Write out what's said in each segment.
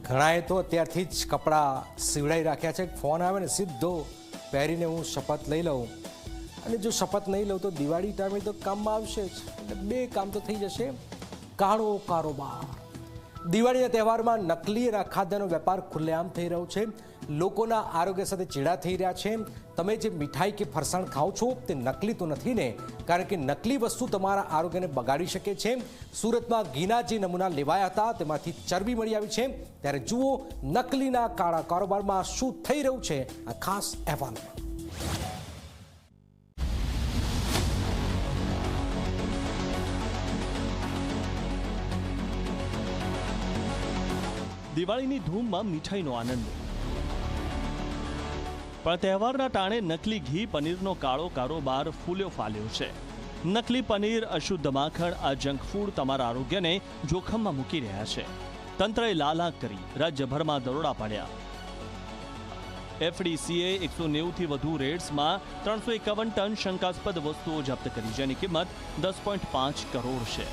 ઘણાએ તો અત્યારથી જ કપડાં સીવડાવી રાખ્યા છે. ફોન આવે ને સીધો પહેરીને હું શપથ લઈ લઉં, અને જો શપથ નહીં લઉં તો દિવાળી ટાઈમે તો કામમાં આવશે જ. એટલે બે કામ તો થઈ જશે. કાળો કારોબાર. દિવાળીના તહેવારમાં નકલી અને અખાદ્યનો વેપાર ખુલ્લેઆમ થઈ રહ્યો છે. લોકોના આરોગ્ય સાથે ચેડા થઈ રહ્યા છે. તમે જે મીઠાઈ કે ફરસાણ ખાઓ છો તે નકલી તો નથી ને? કારણ કે નકલી વસ્તુ તમારા આરોગ્યને બગાડી શકે છે. સુરતમાં ઘીના જે નમૂના લેવાયા હતા તેમાંથી ચરબી મળી આવી છે. ત્યારે જુઓ નકલીના કાળા કારોબારમાં શું થઈ રહ્યું છે આ ખાસ અહેવાલમાં. દિવાળીની ધૂમમાં મીઠાઈનો આનંદ, પણ તહેવારના ટાણે નકલી ઘી પનીરનો કાળો કારોબાર ફૂલ્યો ફાલ્યો છે. નકલી પનીર, અશુદ્ધ માખણ, આ જંક ફૂડ તમારા આરોગ્યને જોખમમાં મૂકી રહ્યા છે. તંત્રએ લાલ આંખ કરી રાજ્યભરમાં દરોડા પાડ્યા. FDCએ 190થી વધુ રેડ્સમાં 351 ટન શંકાસ્પદ વસ્તુઓ જપ્ત કરી, જેની કિંમત 10.5 કરોડ છે.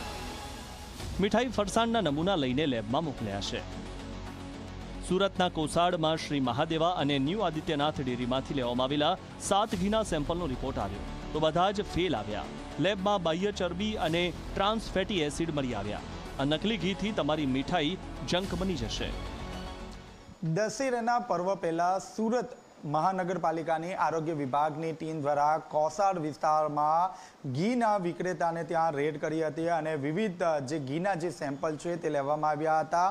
મીઠાઈ ફરસાણના નમૂના લઈને લેબમાં મોકલ્યા છે. સુરતના કોસાડમાં શ્રી મહાદેવા અને ન્યૂ આદિત્યનાથ ડેરીમાંથી લેવામાં આવેલા 7 ઘીના સેમ્પલનો રિપોર્ટ આવ્યો તો બધા જ ફેલ આવ્યા. લેબમાં બાહ્ય ચરબી અને ટ્રાન્સ ફેટી એસિડ મળી આવ્યા. આ નકલી ઘીથી તમારી મીઠાઈ જંક બની જશે. દશેરાના પર્વ પહેલા સુરત મહાનગરપાલિકાની આરોગ્ય વિભાગની ટીમ દ્વારા કોસાડ વિસ્તારમાં ઘીના વિક્રેતાને ત્યાં રેડ કરી હતી અને વિવિધ જે ઘીના જે સેમ્પલ છે તે લેવામાં આવ્યા હતા.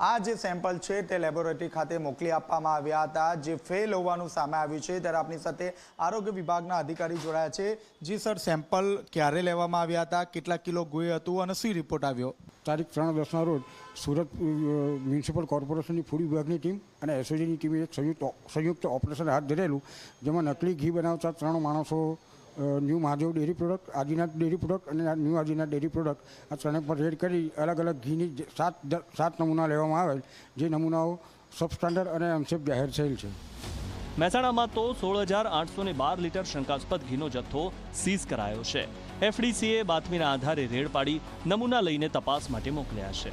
આ જે સેમ્પલ છે તે લેબોરેટરી ખાતે મોકલી આપવામાં આવ્યા હતા, જે ફેલ હોવાનું સામે આવ્યું છે. ત્યારે આપણી સાથે આરોગ્ય વિભાગના અધિકારી જોડાયા છે. જી સર, સેમ્પલ ક્યારે લેવામાં આવ્યા હતા, કેટલા કિલો ઘી હતું અને શું રિપોર્ટ આવ્યો? તારીખ 3/10ના રોજ સુરત મ્યુનિસિપલ કોર્પોરેશનની ફૂડ વિભાગની ટીમ અને એસઓજીની ટીમે એક સંયુક્ત ઓપરેશન હાથ ધરેલું, જેમાં નકલી ઘી બનાવતા 3 માણસો new Mahadev dairy product, Adinath dairy product અને ન્યૂ આદિનાથ ડેરી પ્રોડક્ટ આ ત્રણે પર રેડ કરી અલગ અલગ ઘીની 7 નમૂના લેવામાં આવેલ, જે નમૂનાઓ સબસ્ટાન્ડર્ડ અને અનસેફ જાહેર થયેલ છે. મહેસાણામાં તો 16,812 લીટર શંકાસ્પદ ઘીનો જથ્થો સીઝ કરાયો છે. FDCએ બાતમીના આધારે રેડ પાડી નમૂના લઈને તપાસ માટે મોકલ્યા છે.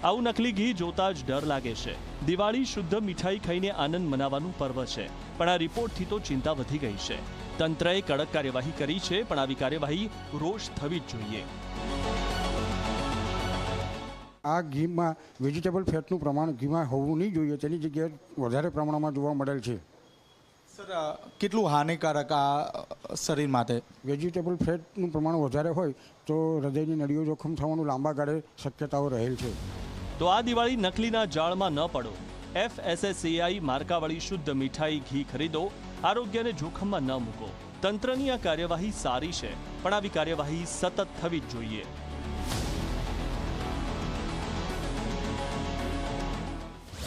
આવું નકલી ઘી જોતા જ ડર લાગે છે. દિવાળી શુદ્ધ મીઠાઈ ખાઈને આનંદ મનાવવાનું પર્વ છે, પણ આ રિપોર્ટથી તો ચિંતા વધી ગઈ છે. તંત્રએ કડક કાર્યવાહી કરી છે, પણ આવી કાર્યવાહી રોજ થવી જ જોઈએ. આ ઘીમાં વેજીટેબલ ફેટનું પ્રમાણ ઘીમાં હોવું નહીં જોઈએ, તેની જગ્યાએ વધારે પ્રમાણમાં જોવા મળેલ છે. સર, કેટલું હાનિકારક આ શરીર માટે? વેજીટેબલ ફેટનું પ્રમાણ વધારે હોય તો હૃદયની નળીઓ જોખમ થવાનું લાંબા ગાળે શક્યતાઓ રહેલ છે. તો આ દિવાળી નકલીના જાળમાં ન પડો. FSSAI માર્કાવાળી શુદ્ધ મીઠાઈ ઘી ખરીદો, આરોગ્યને જોખમમાં ન મૂકો. તંત્રની આ કાર્યવાહી સારી છે, પણ આવી કાર્યવાહી સતત થવી જ જોઈએ.